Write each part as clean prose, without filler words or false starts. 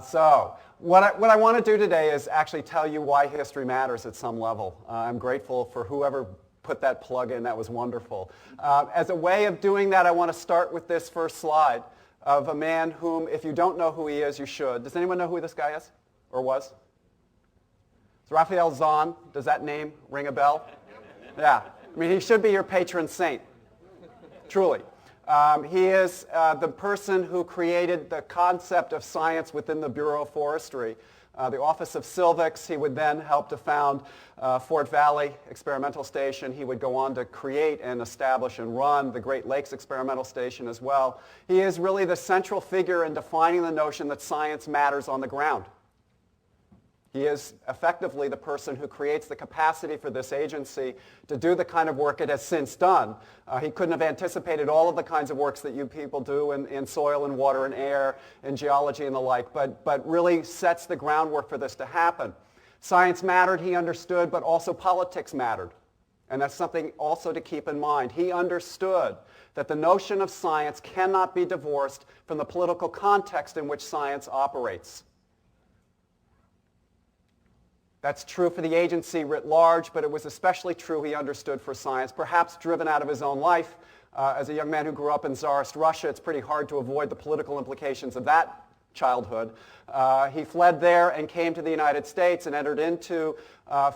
So what I want to do today is actually tell you why history matters at some level. I'm grateful for whoever put that plug in. That was wonderful. As a way of doing that, I want to start with this first slide of a man whom, if you don't know who he is, you should. Does anyone know who this guy is or was? It's Raphael Zahn. Does that name ring a bell? Yeah. I mean, he should be your patron saint, truly. He is the person who created the concept of science within the Bureau of Forestry. The Office of Silvics. He would then help to found Fort Valley Experimental Station. He would go on to create and establish and run the Great Lakes Experimental Station as well. He is really the central figure in defining the notion that science matters on the ground. He is effectively the person who creates the capacity for this agency to do the kind of work it has since done. He couldn't have anticipated all of the kinds of works that you people do in soil and water and air and geology and the like, but really sets the groundwork for this to happen. Science mattered, he understood, but also politics mattered. And that's something also to keep in mind. He understood that the notion of science cannot be divorced from the political context in which science operates. That's true for the agency writ large, but it was especially true, he understood, for science, perhaps driven out of his own life. As a young man who grew up in Tsarist Russia, it's pretty hard to avoid the political implications of that childhood. He fled there and came to the United States and entered into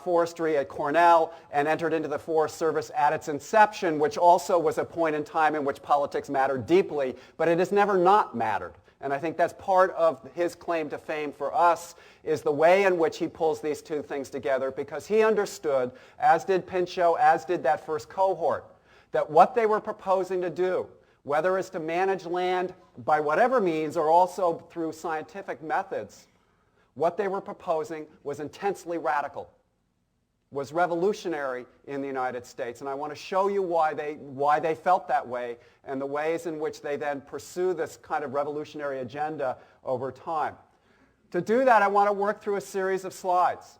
forestry at Cornell and entered into the Forest Service at its inception, which also was a point in time in which politics mattered deeply, but it has never not mattered. And I think that's part of his claim to fame for us, is the way in which he pulls these two things together, because he understood, as did Pinchot, as did that first cohort, that what they were proposing to do, whether it's to manage land by whatever means or also through scientific methods, what they were proposing was intensely radical, was revolutionary in the United States. And I want to show you why they felt that way and the ways in which they then pursue this kind of revolutionary agenda over time. To do that, I want to work through a series of slides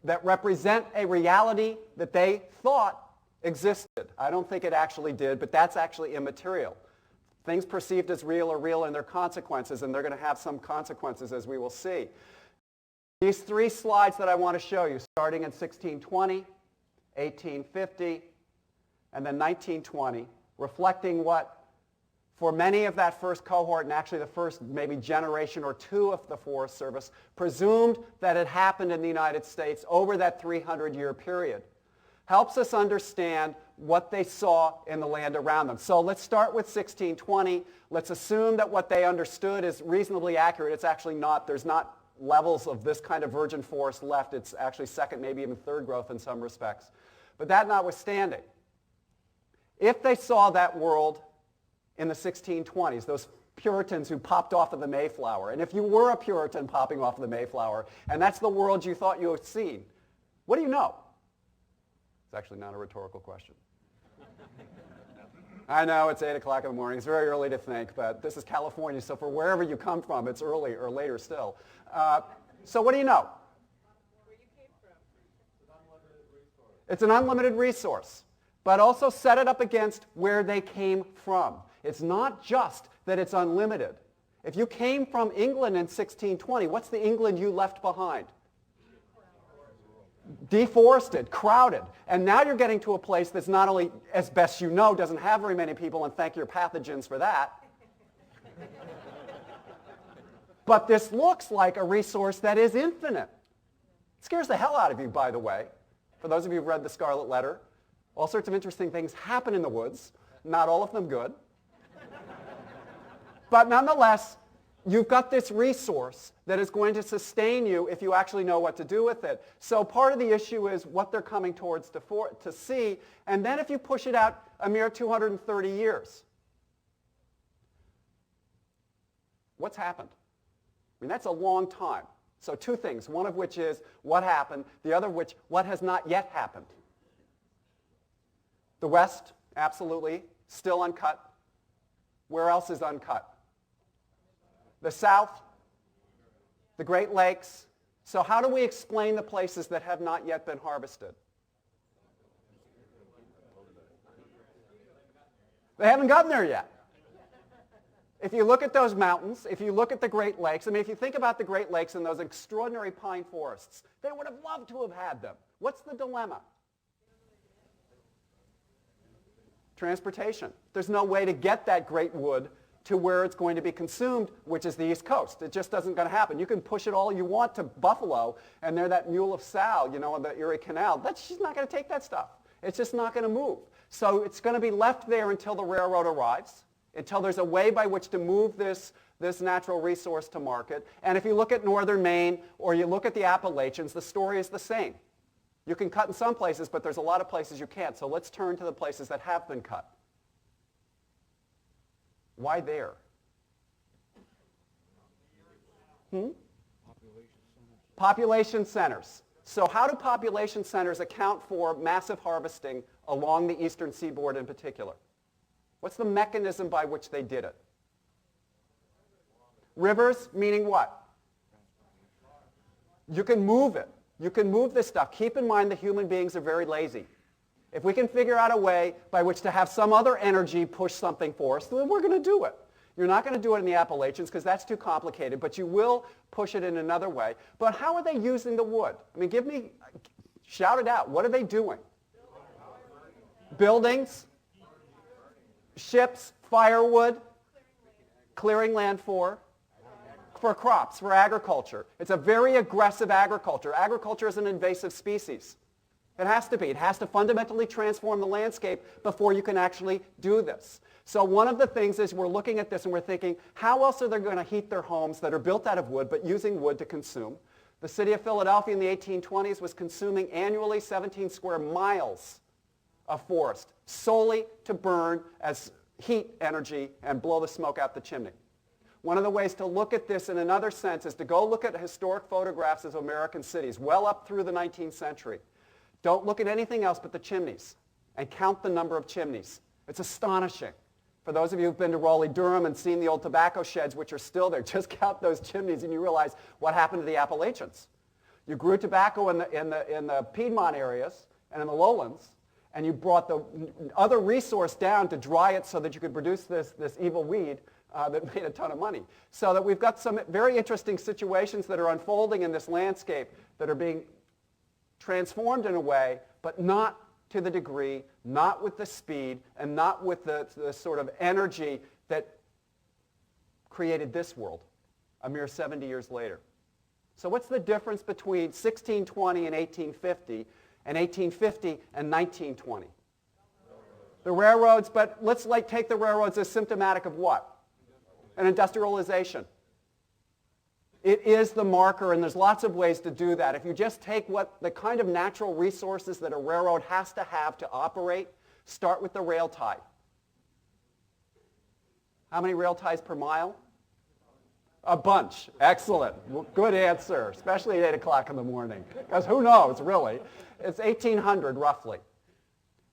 that represent a reality that they thought existed. I don't think it actually did, but that's actually immaterial. Things perceived as real are real in their consequences, and they're going to have some consequences, as we will see. These three slides that I want to show you, starting in 1620, 1850, and then 1920, reflecting what, for many of that first cohort, and actually the first maybe generation or two of the Forest Service, presumed that it happened in the United States over that 300-year period, helps us understand what they saw in the land around them. So let's start with 1620. Let's assume that what they understood is reasonably accurate. It's actually not. There's not levels of this kind of virgin forest left. It's actually second, maybe even third growth in some respects. But that notwithstanding, if they saw that world in the 1620s, those Puritans who popped off of the Mayflower, and if you were a Puritan popping off of the Mayflower, and that's the world you thought you had seen, what do you know? It's actually not a rhetorical question. I know it's 8 o'clock in the morning. It's very early to think, but this is California, so for wherever you come from, it's early or later still. So what do you know? Where you came from. It's an unlimited resource, but also set it up against where they came from. It's not just that it's unlimited. If you came from England in 1620, what's the England you left behind? Deforested, crowded. And now you're getting to a place that's not only, as best you know, doesn't have very many people, and thank your pathogens for that. But this looks like a resource that is infinite. It scares the hell out of you, by the way. For those of you who've read The Scarlet Letter, all sorts of interesting things happen in the woods, not all of them good. But nonetheless, you've got this resource that is going to sustain you if you actually know what to do with it. So part of the issue is what they're coming towards to see, and then if you push it out a mere 230 years, what's happened? I mean, that's a long time. So two things, one of which is what happened, the other of which, what has not yet happened. The West, absolutely, still uncut. Where else is uncut? The South, the Great Lakes. So how do we explain the places that have not yet been harvested? They haven't gotten there yet. If you look at those mountains, if you look at the Great Lakes, I mean, if you think about the Great Lakes and those extraordinary pine forests, they would have loved to have had them. What's the dilemma? Transportation. There's no way to get that great wood to where it's going to be consumed, which is the East Coast. It just isn't going to happen. You can push it all you want to Buffalo, and they're that mule of Sal, you know, on the Erie Canal. That's just not going to take that stuff. It's just not going to move. So it's going to be left there until the railroad arrives, until there's a way by which to move this natural resource to market. And if you look at northern Maine or you look at the Appalachians, the story is the same. You can cut in some places, but there's a lot of places you can't. So let's turn to the places that have been cut. Why there? Population centers. So how do population centers account for massive harvesting along the eastern seaboard in particular? What's the mechanism by which they did it? Rivers, meaning what? You can move it. You can move this stuff. Keep in mind that human beings are very lazy. If we can figure out a way by which to have some other energy push something for us, then we're going to do it. You're not going to do it in the Appalachians because that's too complicated, but you will push it in another way. But how are they using the wood? I mean, shout it out. What are they doing? Buildings, ships, firewood, clearing land for crops, for agriculture. It's a very aggressive agriculture. Agriculture is an invasive species. It has to be. It has to fundamentally transform the landscape before you can actually do this. So one of the things is we're looking at this and we're thinking, how else are they going to heat their homes that are built out of wood but using wood to consume? The city of Philadelphia in the 1820s was consuming annually 17 square miles of forest solely to burn as heat energy and blow the smoke out the chimney. One of the ways to look at this in another sense is to go look at historic photographs of American cities well up through the 19th century. Don't look at anything else but the chimneys and count the number of chimneys. It's astonishing. For those of you who've been to Raleigh-Durham and seen the old tobacco sheds, which are still there, just count those chimneys and you realize what happened to the Appalachians. You grew tobacco in the Piedmont areas and in the lowlands, and you brought the other resource down to dry it so that you could produce this evil weed that made a ton of money. So that we've got some very interesting situations that are unfolding in this landscape that are being transformed in a way, but not to the degree, not with the speed, and not with the sort of energy that created this world a mere 70 years later. So what's the difference between 1620 and 1850 and 1850 and 1920? The railroads, but let's take the railroads as symptomatic of what? An industrialization. It is the marker, and there's lots of ways to do that. If you just take what the kind of natural resources that a railroad has to have to operate, start with the rail tie. How many rail ties per mile? A bunch. Excellent. Good answer, especially at 8 o'clock in the morning. Because who knows, really? It's 1,800 roughly.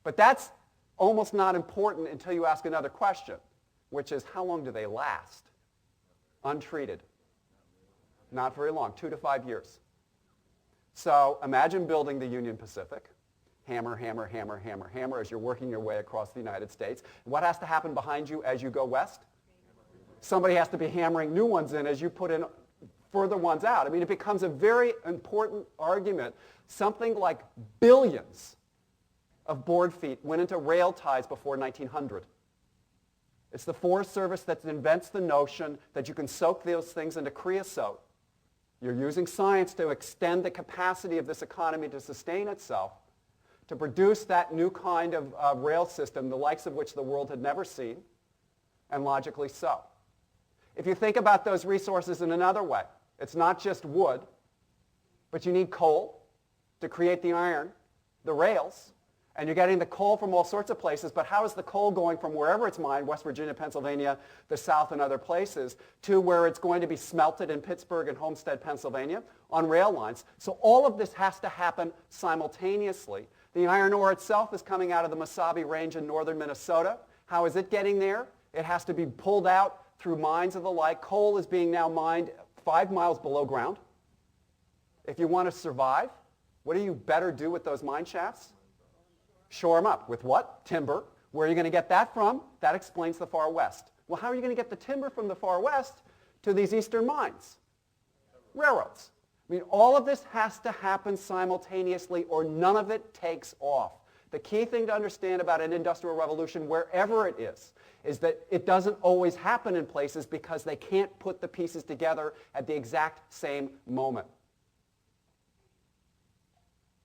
But that's almost not important until you ask another question, which is how long do they last untreated? Not very long, 2 to 5 years. So imagine building the Union Pacific. Hammer, hammer, hammer, hammer, hammer as you're working your way across the United States. What has to happen behind you as you go west? Somebody has to be hammering new ones in as you put in further ones out. I mean, it becomes a very important argument. Something like billions of board feet went into rail ties before 1900. It's the Forest Service that invents the notion that you can soak those things into creosote. You're using science to extend the capacity of this economy to sustain itself, to produce that new kind of rail system, the likes of which the world had never seen, and logically so. If you think about those resources in another way, it's not just wood, but you need coal to create the iron, the rails, and you're getting the coal from all sorts of places, but how is the coal going from wherever it's mined, West Virginia, Pennsylvania, the South and other places, to where it's going to be smelted in Pittsburgh and Homestead, Pennsylvania, on rail lines? So all of this has to happen simultaneously. The iron ore itself is coming out of the Mesabi Range in northern Minnesota. How is it getting there? It has to be pulled out through mines of the like. Coal is being now mined 5 miles below ground. If you want to survive, what do you better do with those mine shafts? Shore them up. With what? Timber. Where are you going to get that from? That explains the far west. Well, how are you going to get the timber from the far west to these eastern mines? Railroads. I mean, all of this has to happen simultaneously or none of it takes off. The key thing to understand about an industrial revolution, wherever it is that it doesn't always happen in places because they can't put the pieces together at the exact same moment.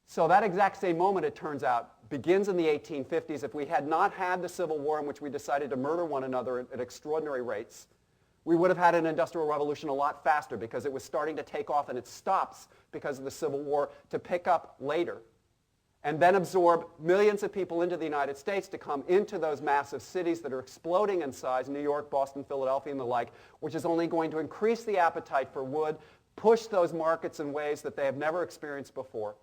So that exact same moment, it turns out, begins in the 1850s. If we had not had the Civil War in which we decided to murder one another at extraordinary rates, we would have had an industrial revolution a lot faster because it was starting to take off, and it stops because of the Civil War to pick up later and then absorb millions of people into the United States to come into those massive cities that are exploding in size, New York, Boston, Philadelphia, and the like, which is only going to increase the appetite for wood, push those markets in ways that they have never experienced before,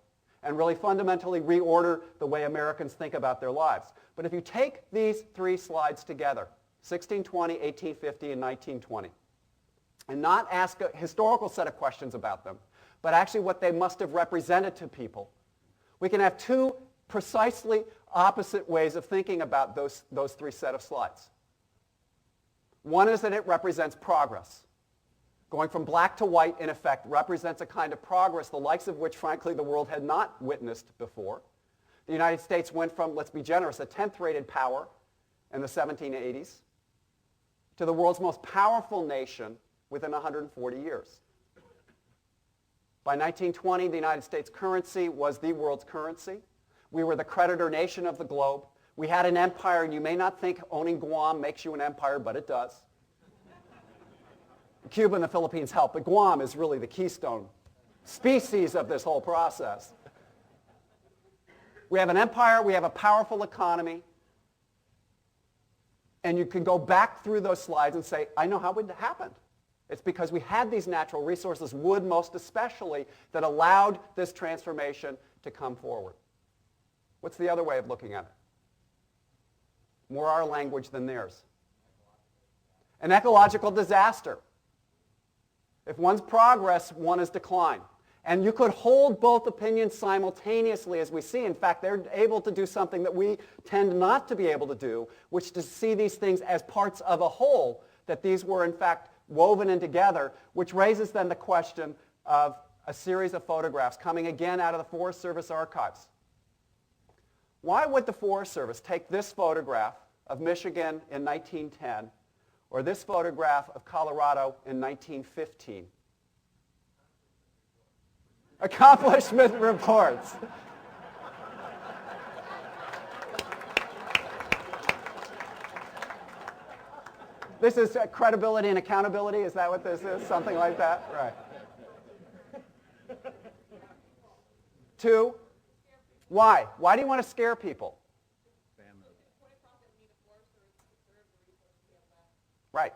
and really fundamentally reorder the way Americans think about their lives. But if you take these three slides together, 1620, 1850, and 1920, and not ask a historical set of questions about them, but actually what they must have represented to people, we can have two precisely opposite ways of thinking about those three set of slides. One is that it represents progress. Going from black to white, in effect, represents a kind of progress, the likes of which, frankly, the world had not witnessed before. The United States went from, let's be generous, a 10th-rated power in the 1780s to the world's most powerful nation within 140 years. By 1920, the United States currency was the world's currency. We were the creditor nation of the globe. We had an empire, and you may not think owning Guam makes you an empire, but it does. Cuba and the Philippines help, but Guam is really the keystone species of this whole process. We have an empire, we have a powerful economy, and you can go back through those slides and say, I know how it happened. It's because we had these natural resources, wood most especially, that allowed this transformation to come forward. What's the other way of looking at it? More our language than theirs. An ecological disaster. If one's progress, one is decline. And you could hold both opinions simultaneously, as we see. In fact, they're able to do something that we tend not to be able to do, which is to see these things as parts of a whole, that these were, in fact, woven in together, which raises then the question of a series of photographs coming again out of the Forest Service archives. Why would the Forest Service take this photograph of Michigan in 1910 or this photograph of Colorado in 1915? Accomplishment reports. This is credibility and accountability. Is that what this is? Something like that? Right. 2, why? Why do you want to scare people? Right.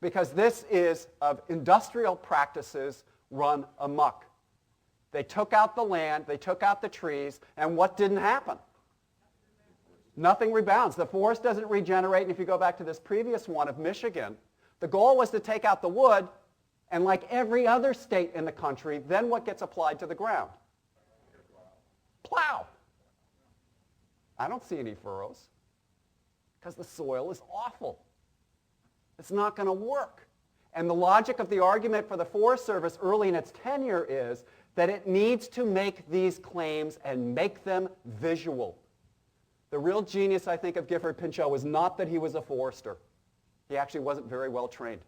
Because this is of industrial practices run amok. They took out the land, they took out the trees, and what didn't happen? Nothing rebounds. The forest doesn't regenerate, and if you go back to this previous one of Michigan, the goal was to take out the wood, and like every other state in the country, then what gets applied to the ground? Plow. I don't see any furrows because the soil is awful. It's not going to work. And the logic of the argument for the Forest Service early in its tenure is that it needs to make these claims and make them visual. The real genius, I think, of Gifford Pinchot was not that he was a forester. He actually wasn't very well trained.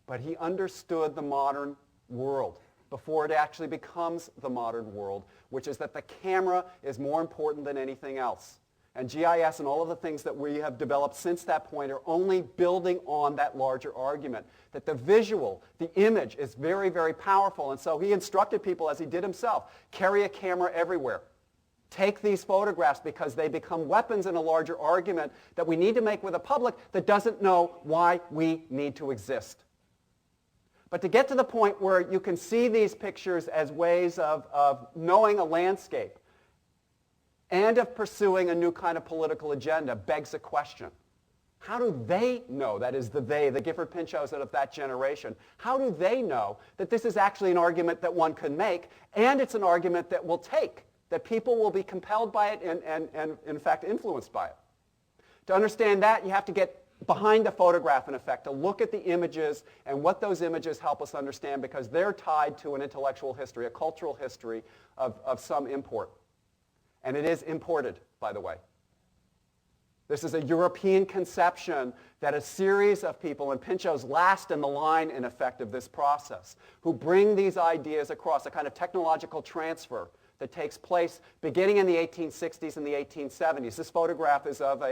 But he understood the modern world before it actually becomes the modern world, which is that the camera is more important than anything else. And GIS and all of the things that we have developed since that point are only building on that larger argument, that the visual, the image is very, very powerful. And so he instructed people, as he did himself, carry a camera everywhere. Take these photographs because they become weapons in a larger argument that we need to make with a public that doesn't know why we need to exist. But to get to the point where you can see these pictures as ways of knowing a landscape and of pursuing a new kind of political agenda begs a question. How do they know, that is the they, the Gifford Pinchots of that generation, how do they know that this is actually an argument that one can make and it's an argument that will take, that people will be compelled by it and in fact influenced by it? To understand that, you have to get behind the photograph, in effect, to look at the images and what those images help us understand, because they're tied to an intellectual history, a cultural history of some import. And it is imported, by the way. This is a European conception that a series of people, and Pinchot's last in the line, in effect, of this process, who bring these ideas across, a kind of technological transfer that takes place beginning in the 1860s and the 1870s. This photograph is of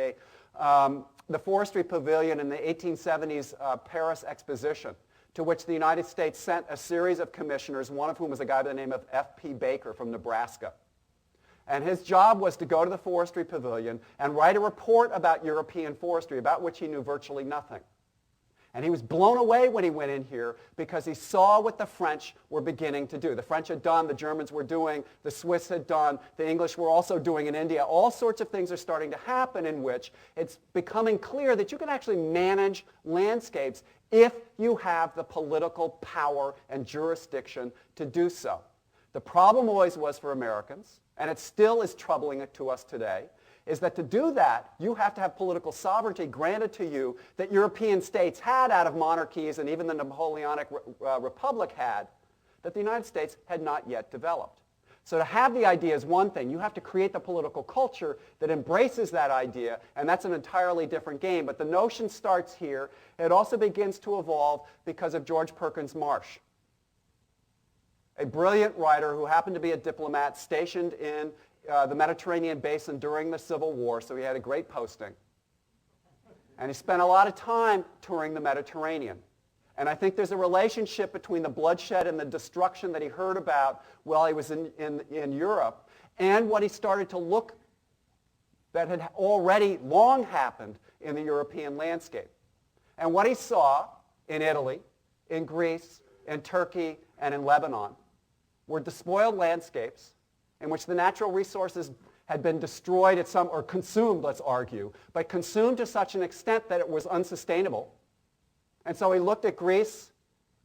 the forestry pavilion in the 1870s Paris exposition, to which the United States sent a series of commissioners, one of whom was a guy by the name of F.P. Baker from Nebraska. And his job was to go to the forestry pavilion and write a report about European forestry, about which he knew virtually nothing. And he was blown away when he went in here because he saw what the French were beginning to do. The French had done, the Germans were doing, the Swiss had done, the English were also doing in India. All sorts of things are starting to happen in which it's becoming clear that you can actually manage landscapes if you have the political power and jurisdiction to do so. The problem always was for Americans, and it still is troubling it to us today, is that to do that, you have to have political sovereignty granted to you that European states had out of monarchies, and even the Napoleonic Republic had, that the United States had not yet developed. So to have the idea is one thing. You have to create the political culture that embraces that idea, and that's an entirely different game. But the notion starts here. It also begins to evolve because of George Perkins Marsh, a brilliant writer who happened to be a diplomat stationed in the Mediterranean basin during the Civil War, so he had a great posting. And he spent a lot of time touring the Mediterranean. And I think there's a relationship between the bloodshed and the destruction that he heard about while he was in Europe and what he started to look that had already long happened in the European landscape. And what he saw in Italy, in Greece, in Turkey, and in Lebanon were despoiled landscapes in which the natural resources had been destroyed at some, or consumed, let's argue, but consumed to such an extent that it was unsustainable. And so he looked at Greece,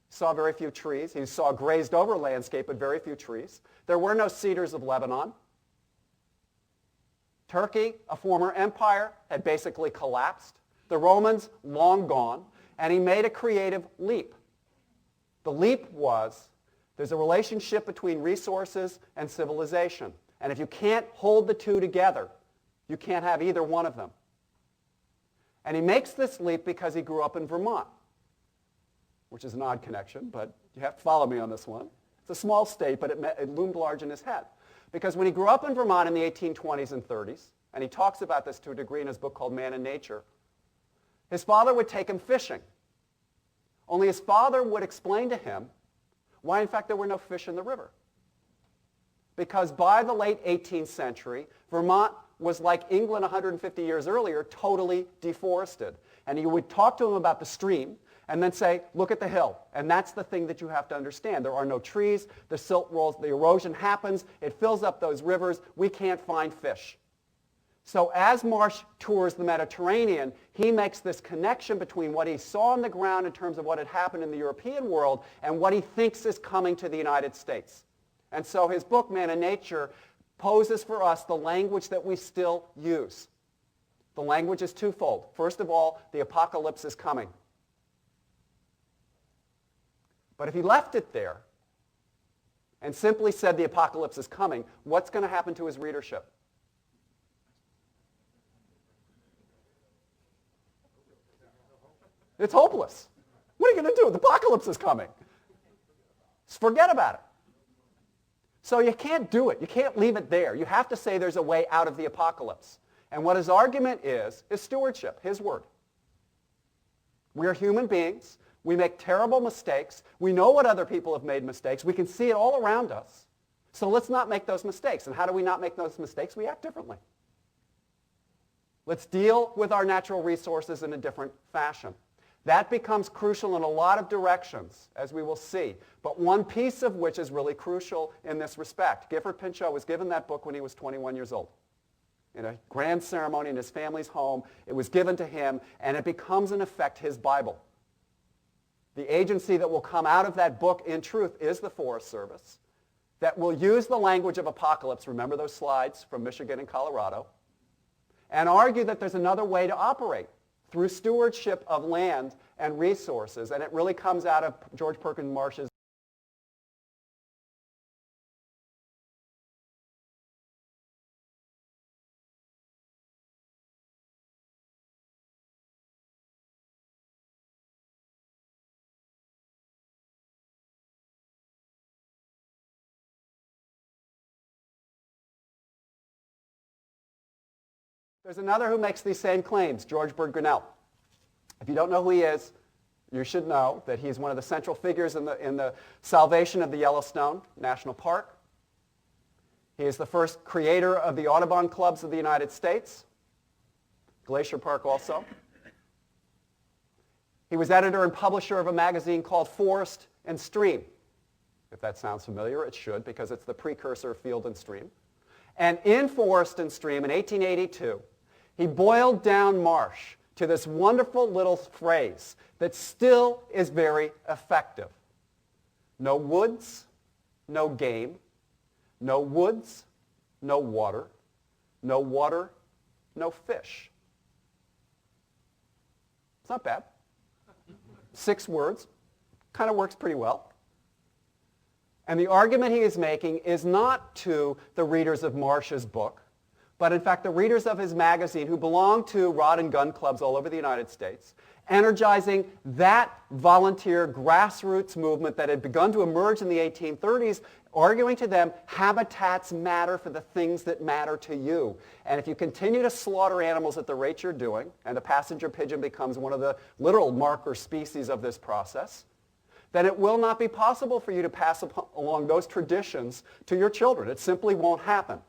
saw very few trees. He saw a grazed over landscape, but very few trees. There were no cedars of Lebanon. Turkey, a former empire, had basically collapsed. The Romans, long gone. And he made a creative leap. The leap was, there's a relationship between resources and civilization. And if you can't hold the two together, you can't have either one of them. And he makes this leap because he grew up in Vermont, which is an odd connection, but you have to follow me on this one. It's a small state, but it loomed large in his head. Because when he grew up in Vermont in the 1820s and 30s, and he talks about this to a degree in his book called Man and Nature, his father would take him fishing. Only his father would explain to him why, in fact, there were no fish in the river. Because by the late 18th century, Vermont was like England 150 years earlier, totally deforested. And you would talk to him about the stream and then say, look at the hill. And that's the thing that you have to understand. There are no trees, the silt rolls, the erosion happens, it fills up those rivers, we can't find fish. So as Marsh tours the Mediterranean, he makes this connection between what he saw on the ground in terms of what had happened in the European world and what he thinks is coming to the United States. And so his book, Man and Nature, poses for us the language that we still use. The language is twofold. First of all, the apocalypse is coming. But if he left it there and simply said the apocalypse is coming, what's going to happen to his readership? It's hopeless. What are you going to do? The apocalypse is coming. Just forget about it. So you can't do it. You can't leave it there. You have to say there's a way out of the apocalypse. And what his argument is stewardship, his word. We are human beings. We make terrible mistakes. We know what other people have made mistakes. We can see it all around us. So let's not make those mistakes. And how do we not make those mistakes? We act differently. Let's deal with our natural resources in a different fashion. That becomes crucial in a lot of directions, as we will see, but one piece of which is really crucial in this respect. Gifford Pinchot was given that book when he was 21 years old. In a grand ceremony in his family's home, it was given to him, and it becomes, in effect, his Bible. The agency that will come out of that book, in truth, is the Forest Service, that will use the language of apocalypse, remember those slides from Michigan and Colorado, and argue that there's another way to operate through stewardship of land and resources, and it really comes out of George Perkins Marsh's There's another who makes these same claims, George Bird Grinnell. If you don't know who he is, you should know that he's one of the central figures in the salvation of the Yellowstone National Park. He is the first creator of the Audubon Clubs of the United States, Glacier Park also. He was editor and publisher of a magazine called Forest and Stream. If that sounds familiar, it should, because it's the precursor of Field and Stream. And in Forest and Stream in 1882, he boiled down Marsh to this wonderful little phrase that still is very effective. No woods, no game. No woods, no water. No water, no fish. It's not bad. 6 words. Kind of works pretty well. And the argument he is making is not to the readers of Marsh's book, but in fact the readers of his magazine who belong to rod and gun clubs all over the United States, energizing that volunteer grassroots movement that had begun to emerge in the 1830s, arguing to them, habitats matter for the things that matter to you. And if you continue to slaughter animals at the rate you're doing, and the passenger pigeon becomes one of the literal marker species of this process, then it will not be possible for you to pass along those traditions to your children. It simply won't happen.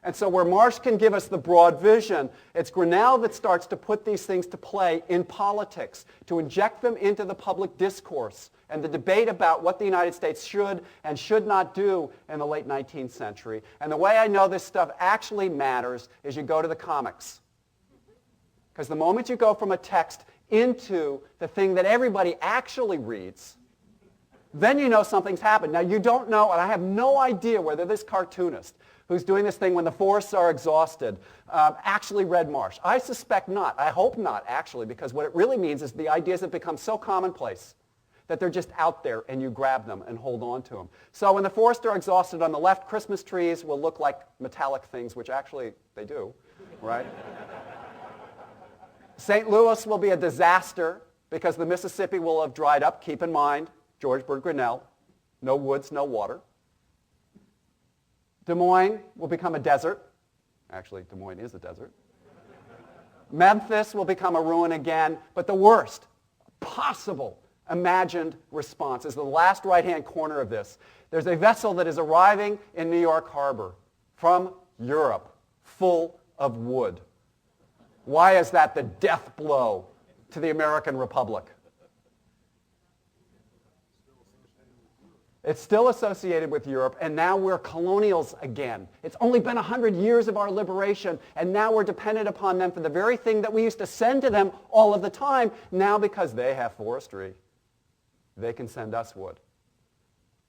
And so where Marsh can give us the broad vision, it's Grinnell that starts to put these things to play in politics, to inject them into the public discourse and the debate about what the United States should and should not do in the late 19th century. And the way I know this stuff actually matters is you go to the comics. Because the moment you go from a text into the thing that everybody actually reads, then you know something's happened. Now you don't know, and I have no idea whether this cartoonist who's doing this thing when the forests are exhausted actually read Marsh. I suspect not. I hope not, actually, because what it really means is the ideas have become so commonplace that they're just out there and you grab them and hold on to them. So when the forests are exhausted on the left, Christmas trees will look like metallic things, which actually they do, right? St. Louis will be a disaster because the Mississippi will have dried up. Keep in mind, George Bird Grinnell, no woods, no water. Des Moines will become a desert. Actually, Des Moines is a desert. Memphis will become a ruin again. But the worst possible imagined response is the last right-hand corner of this. There's a vessel that is arriving in New York Harbor from Europe, full of wood. Why is that the death blow to the American Republic? It's still associated with Europe, and now we're colonials again. It's only been 100 years of our liberation, and now we're dependent upon them for the very thing that we used to send to them all of the time. Now, because they have forestry, they can send us wood.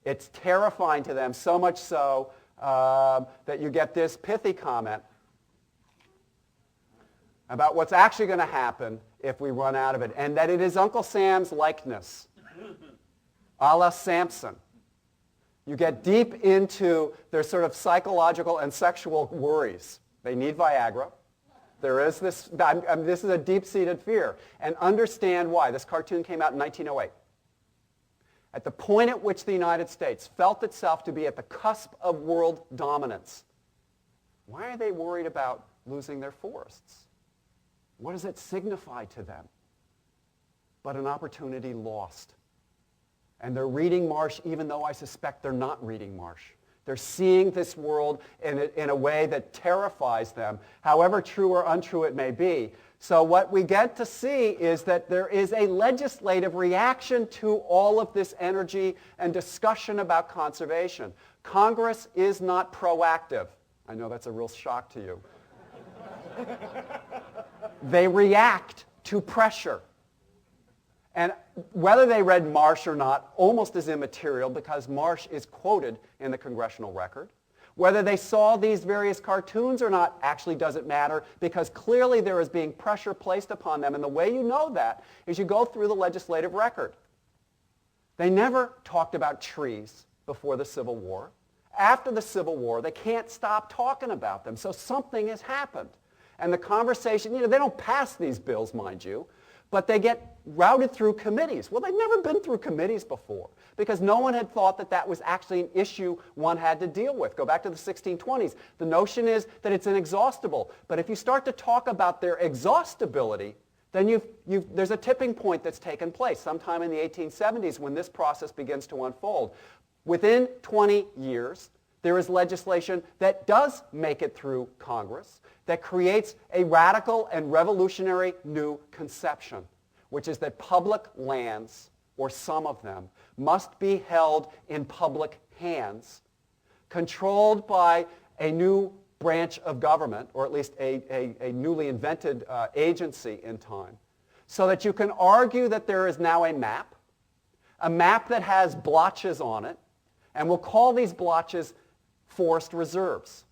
It's terrifying to them, so much so that you get this pithy comment about what's actually going to happen if we run out of it, and that it is Uncle Sam's likeness, a la Samson. You get deep into their sort of psychological and sexual worries. They need Viagra. There is this, this is a deep-seated fear. And understand why. This cartoon came out in 1908. At the point at which the United States felt itself to be at the cusp of world dominance, why are they worried about losing their forests? What does it signify to them? But an opportunity lost. And they're reading Marsh even though I suspect they're not reading Marsh. They're seeing this world in a way that terrifies them, however true or untrue it may be. So what we get to see is that there is a legislative reaction to all of this energy and discussion about conservation. Congress is not proactive. I know that's a real shock to you. They react to pressure. And whether they read Marsh or not almost is immaterial because Marsh is quoted in the congressional record. Whether they saw these various cartoons or not actually doesn't matter, because clearly there is being pressure placed upon them. And the way you know that is you go through the legislative record. They never talked about trees before the Civil War. After the Civil War, they can't stop talking about them. So something has happened. And the conversation, they don't pass these bills, mind you, but they get routed through committees. Well, they've never been through committees before because no one had thought that that was actually an issue one had to deal with. Go back to the 1620s. The notion is that it's inexhaustible. But if you start to talk about their exhaustibility, then there's a tipping point that's taken place sometime in the 1870s when this process begins to unfold. Within 20 years, there is legislation that does make it through Congress that creates a radical and revolutionary new conception, which is that public lands, or some of them, must be held in public hands, controlled by a new branch of government, or at least a newly invented agency in time, so that you can argue that there is now a map that has blotches on it, and we'll call these blotches forest reserves,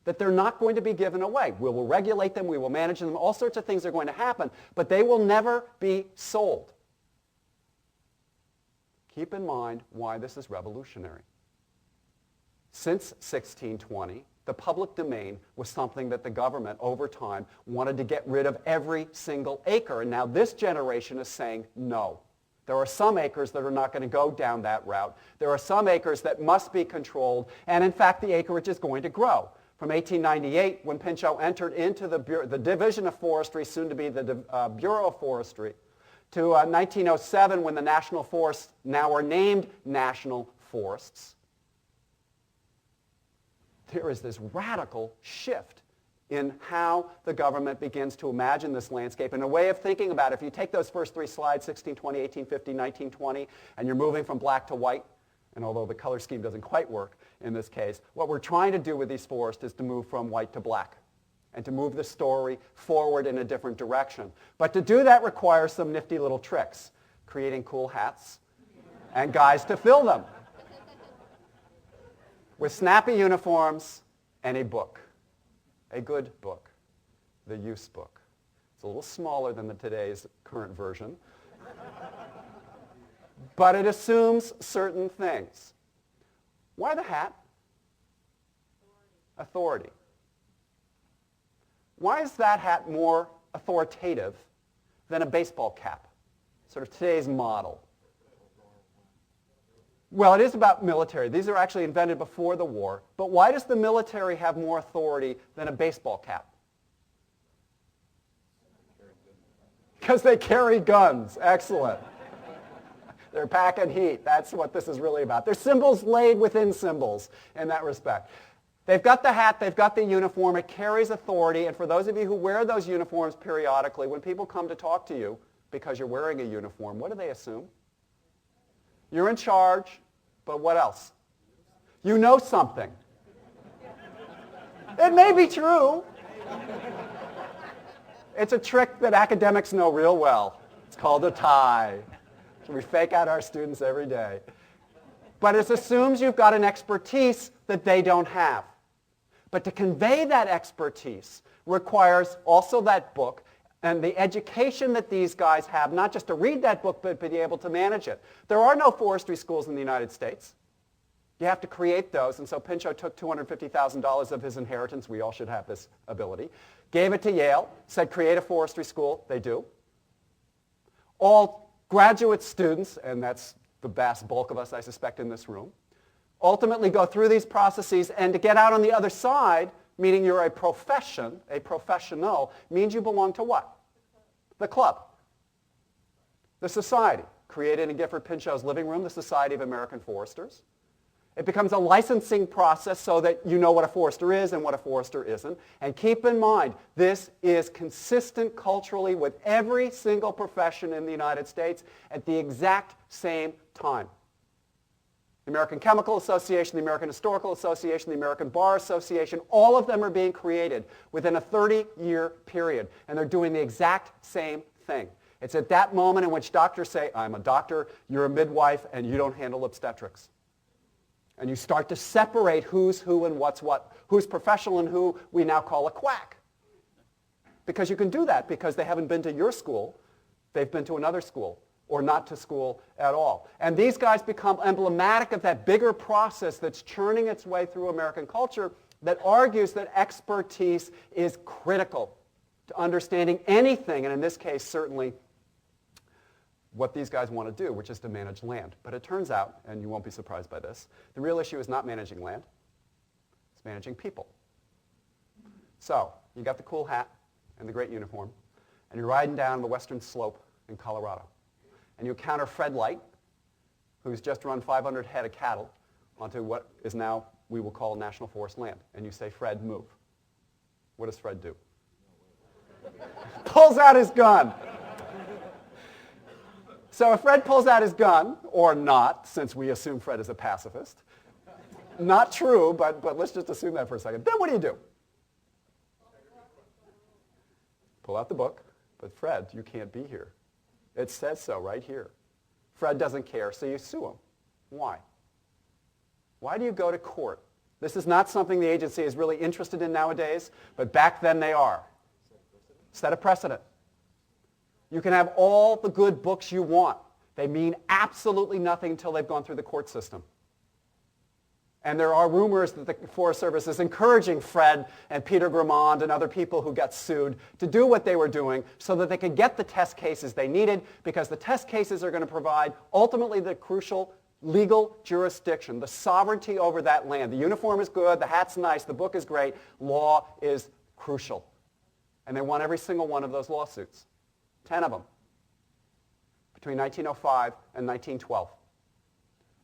that they're not going to be given away. We will regulate them, we will manage them, all sorts of things are going to happen, but they will never be sold. Keep in mind why this is revolutionary. Since 1620, the public domain was something that the government, over time, wanted to get rid of every single acre, and now this generation is saying no. There are some acres that are not going to go down that route. There are some acres that must be controlled, and in fact, the acreage is going to grow. From 1898, when Pinchot entered into the Division of Forestry, soon to be the Bureau of Forestry, to 1907, when the national forests now are named national forests, there is this radical shift in how the government begins to imagine this landscape and a way of thinking about it. If you take those first three slides, 1620, 1850, 1920, and you're moving from black to white, and although the color scheme doesn't quite work in this case, what we're trying to do with these forests is to move from white to black and to move the story forward in a different direction. But to do that requires some nifty little tricks, creating cool hats and guys to fill them with snappy uniforms and a book, a good book, the use book. It's a little smaller than today's current version, but it assumes certain things. Why the hat? Authority. Why is that hat more authoritative than a baseball cap? Sort of today's model. Well, it is about military. These are actually invented before the war. But why does the military have more authority than a baseball cap? Because they carry guns. Excellent. They're packing heat. That's what this is really about. They're symbols laid within symbols in that respect. They've got the hat, they've got the uniform, it carries authority, and for those of you who wear those uniforms periodically, when people come to talk to you because you're wearing a uniform, what do they assume? You're in charge, but what else? You know something. It may be true. It's a trick that academics know real well. It's called a tie. We fake out our students every day. But it assumes you've got an expertise that they don't have. But to convey that expertise requires also that book and the education that these guys have, not just to read that book, but be able to manage it. There are no forestry schools in the United States. You have to create those, and so Pinchot took $250,000 of his inheritance, we all should have this ability, gave it to Yale, said create a forestry school, they do. All graduate students, and that's the vast bulk of us, I suspect, in this room, ultimately go through these processes, and to get out on the other side, meaning you're a profession, a professional, means you belong to what? The club. The society, created in Gifford Pinchot's living room, the Society of American Foresters. It becomes a licensing process so that you know what a forester is and what a forester isn't. And keep in mind, this is consistent culturally with every single profession in the United States at the exact same time. The American Chemical Association, the American Historical Association, the American Bar Association, all of them are being created within a 30-year period, and they're doing the exact same thing. It's at that moment in which doctors say, I'm a doctor, you're a midwife, and you don't handle obstetrics. And you start to separate who's who and what's what, who's professional and who we now call a quack. Because you can do that because they haven't been to your school, they've been to another school, or not to school at all. And these guys become emblematic of that bigger process that's churning its way through American culture that argues that expertise is critical to understanding anything, and in this case, certainly what these guys want to do, which is to manage land. But it turns out, and you won't be surprised by this, the real issue is not managing land, it's managing people. So, you got the cool hat and the great uniform, and you're riding down the western slope in Colorado. And you encounter Fred Light, who's just run 500 head of cattle onto what is now, we will call National Forest land. And you say, Fred, move. What does Fred do? Pulls out his gun. So if Fred pulls out his gun, or not, since we assume Fred is a pacifist, not true, but let's just assume that for a second, then what do? Pull out the book, but Fred, you can't be here. It says so right here. Fred doesn't care, so you sue him. Why? Why do you go to court? This is not something the agency is really interested in nowadays, but back then they are. Set a precedent. You can have all the good books you want. They mean absolutely nothing until they've gone through the court system. And there are rumors that the Forest Service is encouraging Fred and Peter Grammond and other people who got sued to do what they were doing so that they could get the test cases they needed, because the test cases are going to provide ultimately the crucial legal jurisdiction, the sovereignty over that land. The uniform is good, the hat's nice, the book is great, law is crucial. And they won every single one of those lawsuits. 10 of them, between 1905 and 1912.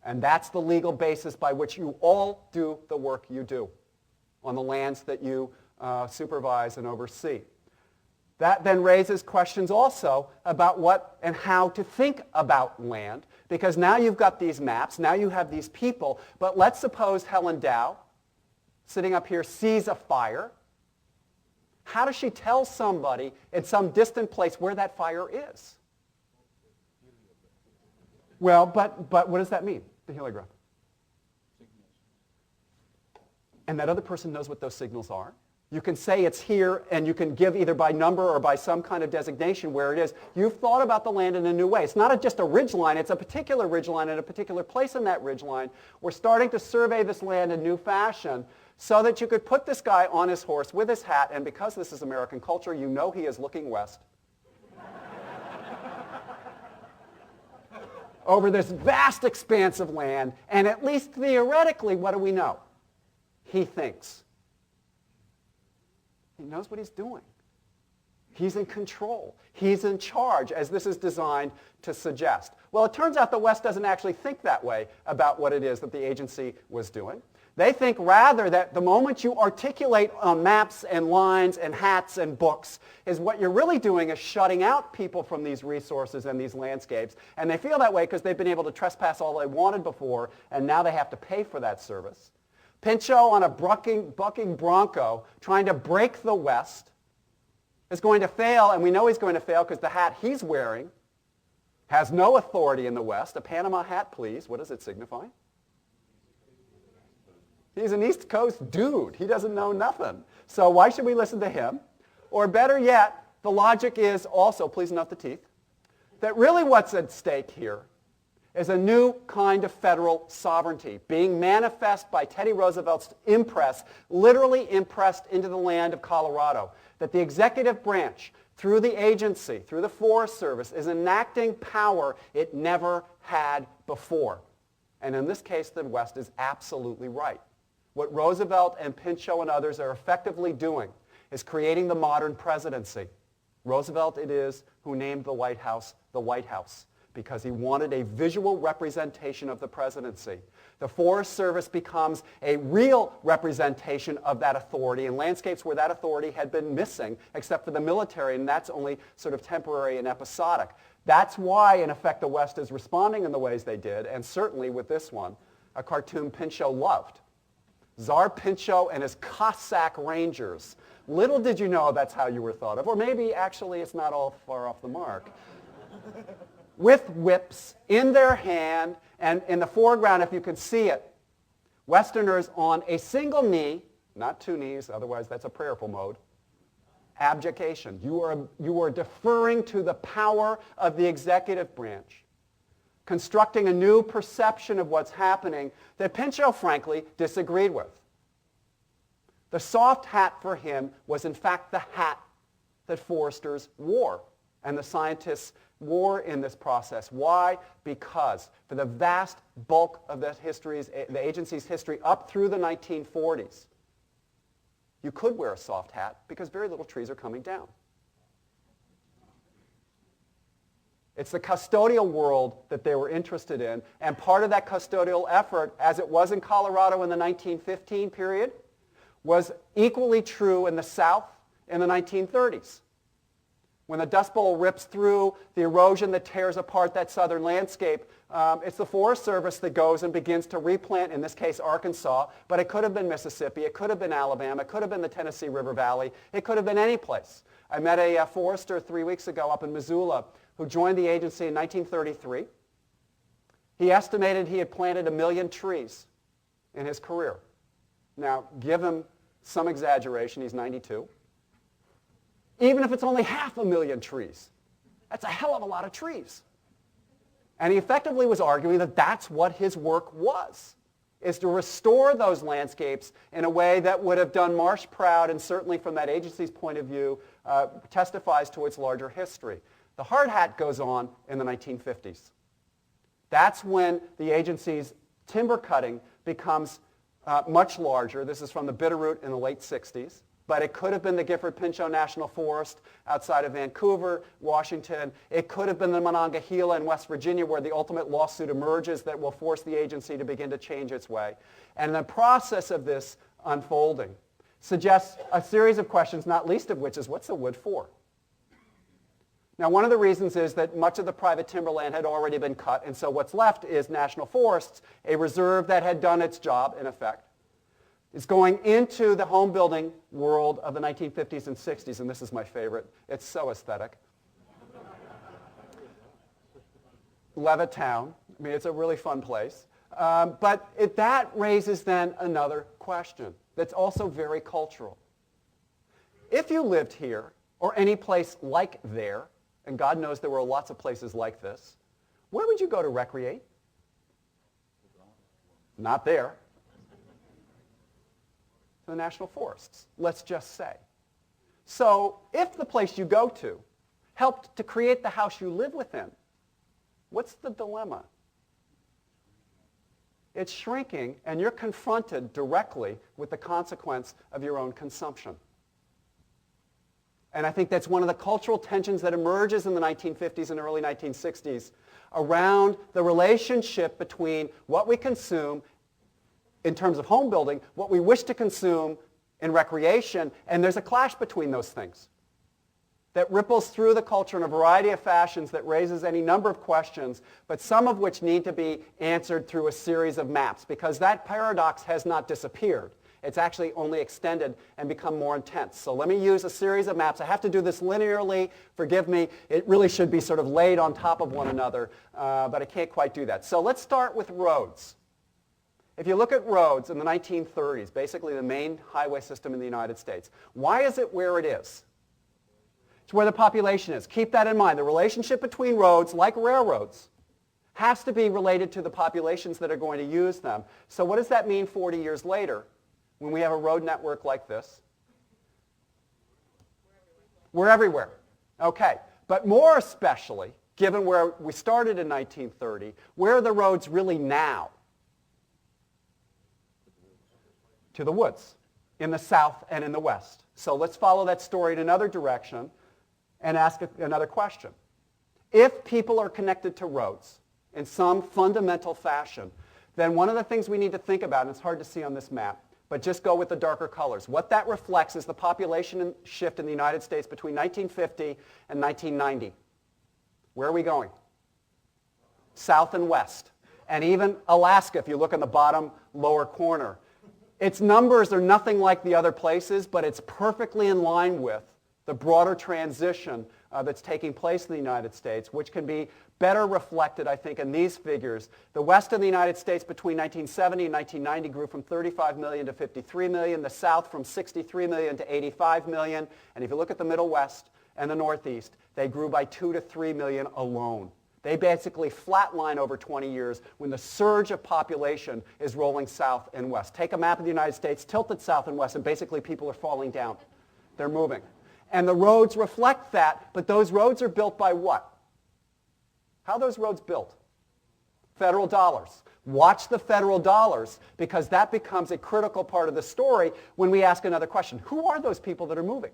And that's the legal basis by which you all do the work you do on the lands that you supervise and oversee. That then raises questions also about what and how to think about land, because now you've got these maps, now you have these people, but let's suppose Helen Dow, sitting up here, sees a fire. How does she tell somebody in some distant place where that fire is? Well, but what does that mean, the heliograph? And that other person knows what those signals are. You can say it's here, and you can give either by number or by some kind of designation where it is. You've thought about the land in a new way. It's not just a ridgeline, it's a particular ridgeline and a particular place in that ridgeline. We're starting to survey this land in new fashion so that you could put this guy on his horse with his hat, and because this is American culture, you know he is looking west over this vast expanse of land, and at least theoretically, what do we know? He thinks. He knows what he's doing. He's in control. He's in charge, as this is designed to suggest. Well, it turns out the West doesn't actually think that way about what it is that the agency was doing. They think rather that the moment you articulate on maps and lines and hats and books is what you're really doing is shutting out people from these resources and these landscapes. And they feel that way because they've been able to trespass all they wanted before, and now they have to pay for that service. Pinchot on a bucking bronco trying to break the West is going to fail, and we know he's going to fail because the hat he's wearing has no authority in the West. A Panama hat, please. What does it signify? He's an East Coast dude. He doesn't know nothing. So why should we listen to him? Or better yet, the logic is also, please note the teeth, that really what's at stake here is a new kind of federal sovereignty being manifest by Teddy Roosevelt's impress, literally impressed into the land of Colorado, that the executive branch, through the agency, through the Forest Service, is enacting power it never had before. And in this case, the West is absolutely right. What Roosevelt and Pinchot and others are effectively doing is creating the modern presidency. Roosevelt it is who named the White House because he wanted a visual representation of the presidency. The Forest Service becomes a real representation of that authority in landscapes where that authority had been missing, except for the military, and that's only sort of temporary and episodic. That's why, in effect, the West is responding in the ways they did, and certainly with this one, a cartoon Pinchot loved. Tsar Pinchot and his Cossack Rangers. Little did you know that's how you were thought of, or maybe actually it's not all far off the mark. With whips in their hand, and in the foreground, if you can see it, Westerners on a single knee, not two knees, otherwise that's a prayerful mode, abdication. You are deferring to the power of the executive branch, constructing a new perception of what's happening that Pinchot, frankly, disagreed with. The soft hat for him was, in fact, the hat that foresters wore, and the scientists wore in this process. Why? Because for the vast bulk of the agency's history up through the 1940s, you could wear a soft hat because very little trees are coming down. It's the custodial world that they were interested in, and part of that custodial effort, as it was in Colorado in the 1915 period, was equally true in the South in the 1930s. When the Dust Bowl rips through the erosion that tears apart that southern landscape, it's the Forest Service that goes and begins to replant, in this case Arkansas, but it could have been Mississippi, it could have been Alabama, it could have been the Tennessee River Valley, it could have been any place. I met a forester 3 weeks ago up in Missoula who joined the agency in 1933. He estimated he had planted 1 million trees in his career. Now, give him some exaggeration, he's 92. Even if it's only 500,000 trees, that's a hell of a lot of trees. And he effectively was arguing that that's what his work was, is to restore those landscapes in a way that would have done Marsh proud, and certainly from that agency's point of view, testifies to its larger history. The hard hat goes on in the 1950s. That's when the agency's timber cutting becomes much larger. This is from the Bitterroot in the late 60s. But it could have been the Gifford-Pinchot National Forest outside of Vancouver, Washington. It could have been the Monongahela in West Virginia, where the ultimate lawsuit emerges that will force the agency to begin to change its way. And the process of this unfolding suggests a series of questions, not least of which is, what's the wood for? Now, one of the reasons is that much of the private timberland had already been cut, and so what's left is national forests, a reserve that had done its job, in effect. It's going into the home building world of the 1950s and 60s, and this is my favorite. It's so aesthetic. Levittown. I mean, it's a really fun place. But that raises then another question that's also very cultural. If you lived here, or any place like there, and God knows there were lots of places like this, where would you go to recreate? Not there. The national forests, let's just say. So if the place you go to helped to create the house you live within, what's the dilemma? It's shrinking, and you're confronted directly with the consequence of your own consumption. And I think that's one of the cultural tensions that emerges in the 1950s and early 1960s around the relationship between what we consume in terms of home building, what we wish to consume in recreation, and there's a clash between those things that ripples through the culture in a variety of fashions that raises any number of questions, but some of which need to be answered through a series of maps, because that paradox has not disappeared. It's actually only extended and become more intense. So let me use a series of maps. I have to do this linearly. Forgive me. It really should be sort of laid on top of one another, but I can't quite do that. So let's start with roads. If you look at roads in the 1930s, basically the main highway system in the United States, why is it where it is? It's where the population is. Keep that in mind. The relationship between roads, like railroads, has to be related to the populations that are going to use them. So what does that mean 40 years later when we have a road network like this? We're everywhere. Okay. But more especially, given where we started in 1930, where are the roads really now? To the woods, in the South and in the West. So let's follow that story in another direction and ask another question. If people are connected to roads in some fundamental fashion, then one of the things we need to think about, and it's hard to see on this map, but just go with the darker colors. What that reflects is the population shift in the United States between 1950 and 1990. Where are we going? South and west. And even Alaska, if you look in the bottom lower corner. Its numbers are nothing like the other places, but it's perfectly in line with the broader transition that's taking place in the United States, which can be better reflected, I think, in these figures. The West of the United States between 1970 and 1990 grew from 35 million to 53 million, the South from 63 million to 85 million, and if you look at the Middle West and the Northeast, they grew by 2 to 3 million alone. They basically flatline over 20 years when the surge of population is rolling south and west. Take a map of the United States, tilt it south and west, and basically people are falling down. They're moving. And the roads reflect that, but those roads are built by what? How are those roads built? Federal dollars. Watch the federal dollars, because that becomes a critical part of the story when we ask another question. Who are those people that are moving?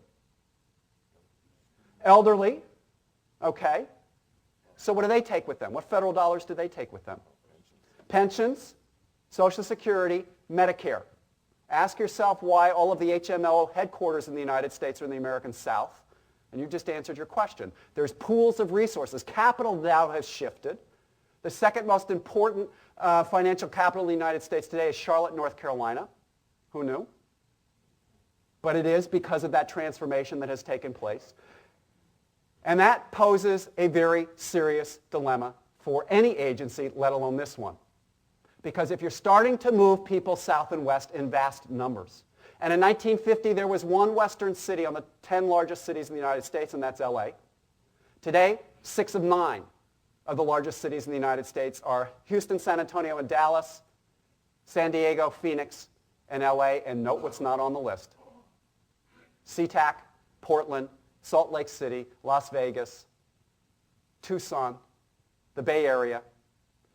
Elderly. Okay. So what do they take with them? What federal dollars do they take with them? Pensions, Social Security, Medicare. Ask yourself why all of the HMO headquarters in the United States are in the American South, and you just answered your question. There's pools of resources. Capital now has shifted. The second most important financial capital in the United States today is Charlotte, North Carolina. Who knew? But it is because of that transformation that has taken place. And that poses a very serious dilemma for any agency, let alone this one. Because if you're starting to move people south and west in vast numbers, and in 1950 there was one western city on the 10 largest cities in the United States, and that's LA. Today, 6 of 9 of the largest cities in the United States are Houston, San Antonio, and Dallas, San Diego, Phoenix, and LA, and note what's not on the list. SeaTac, Portland, Salt Lake City, Las Vegas, Tucson, the Bay Area.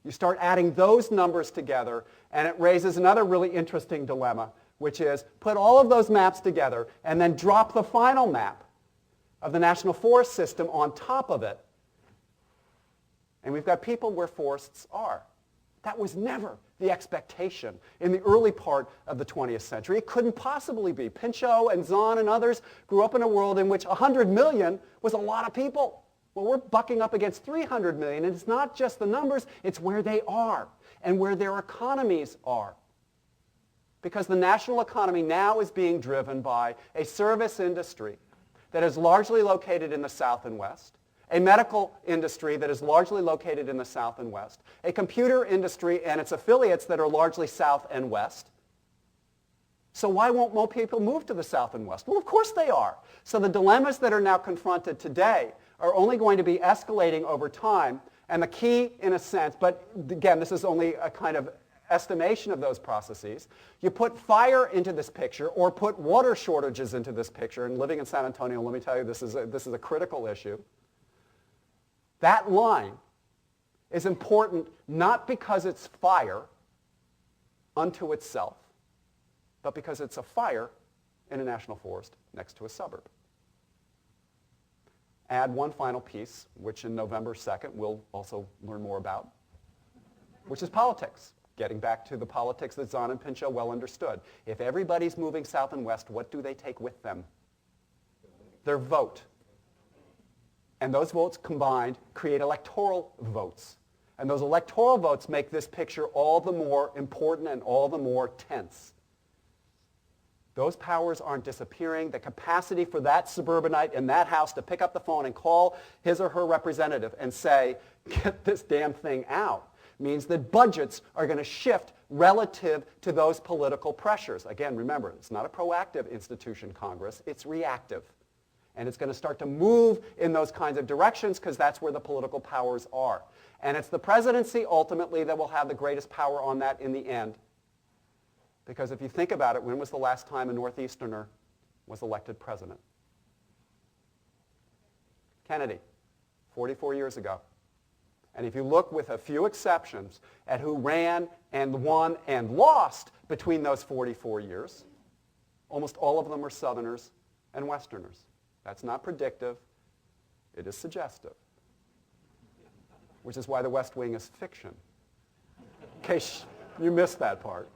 You start adding those numbers together, and it raises another really interesting dilemma, which is put all of those maps together and then drop the final map of the National Forest System on top of it. And we've got people where forests are. That was never the expectation in the early part of the 20th century. It couldn't possibly be. Pinchot and Zahn and others grew up in a world in which 100 million was a lot of people. Well, we're bucking up against 300 million, and it's not just the numbers, it's where they are and where their economies are. Because the national economy now is being driven by a service industry that is largely located in the South and West, a medical industry that is largely located in the South and West, a computer industry and its affiliates that are largely South and West. So why won't more people move to the South and West? Well, of course they are. So the dilemmas that are now confronted today are only going to be escalating over time. And the key, in a sense, but again, this is only a kind of estimation of those processes. You put fire into this picture or put water shortages into this picture. And living in San Antonio, let me tell you, this is a critical issue. That line is important not because it's fire unto itself, but because it's a fire in a national forest next to a suburb. Add one final piece, which in November 2nd we'll also learn more about, which is politics. Getting back to the politics that Zahn and Pinchot well understood. If everybody's moving south and west, what do they take with them? Their vote. And those votes combined create electoral votes. And those electoral votes make this picture all the more important and all the more tense. Those powers aren't disappearing. The capacity for that suburbanite in that house to pick up the phone and call his or her representative and say, get this damn thing out, means that budgets are going to shift relative to those political pressures. Again, remember, it's not a proactive institution, Congress. It's reactive. And it's going to start to move in those kinds of directions because that's where the political powers are. And it's the presidency ultimately that will have the greatest power on that in the end. Because if you think about it, when was the last time a Northeasterner was elected president? Kennedy, 44 years ago. And if you look with a few exceptions at who ran and won and lost between those 44 years, almost all of them are Southerners and Westerners. That's not predictive. It is suggestive. Which is why the West Wing is fiction. In case you missed that part.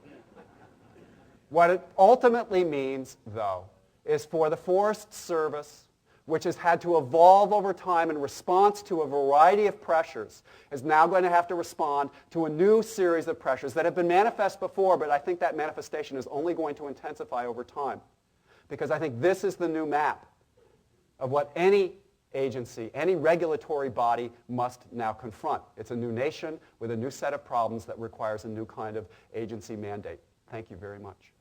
What it ultimately means, though, is for the Forest Service, which has had to evolve over time in response to a variety of pressures, is now going to have to respond to a new series of pressures that have been manifest before, but I think that manifestation is only going to intensify over time. Because I think this is the new map of what any agency, any regulatory body must now confront. It's a new nation with a new set of problems that requires a new kind of agency mandate. Thank you very much.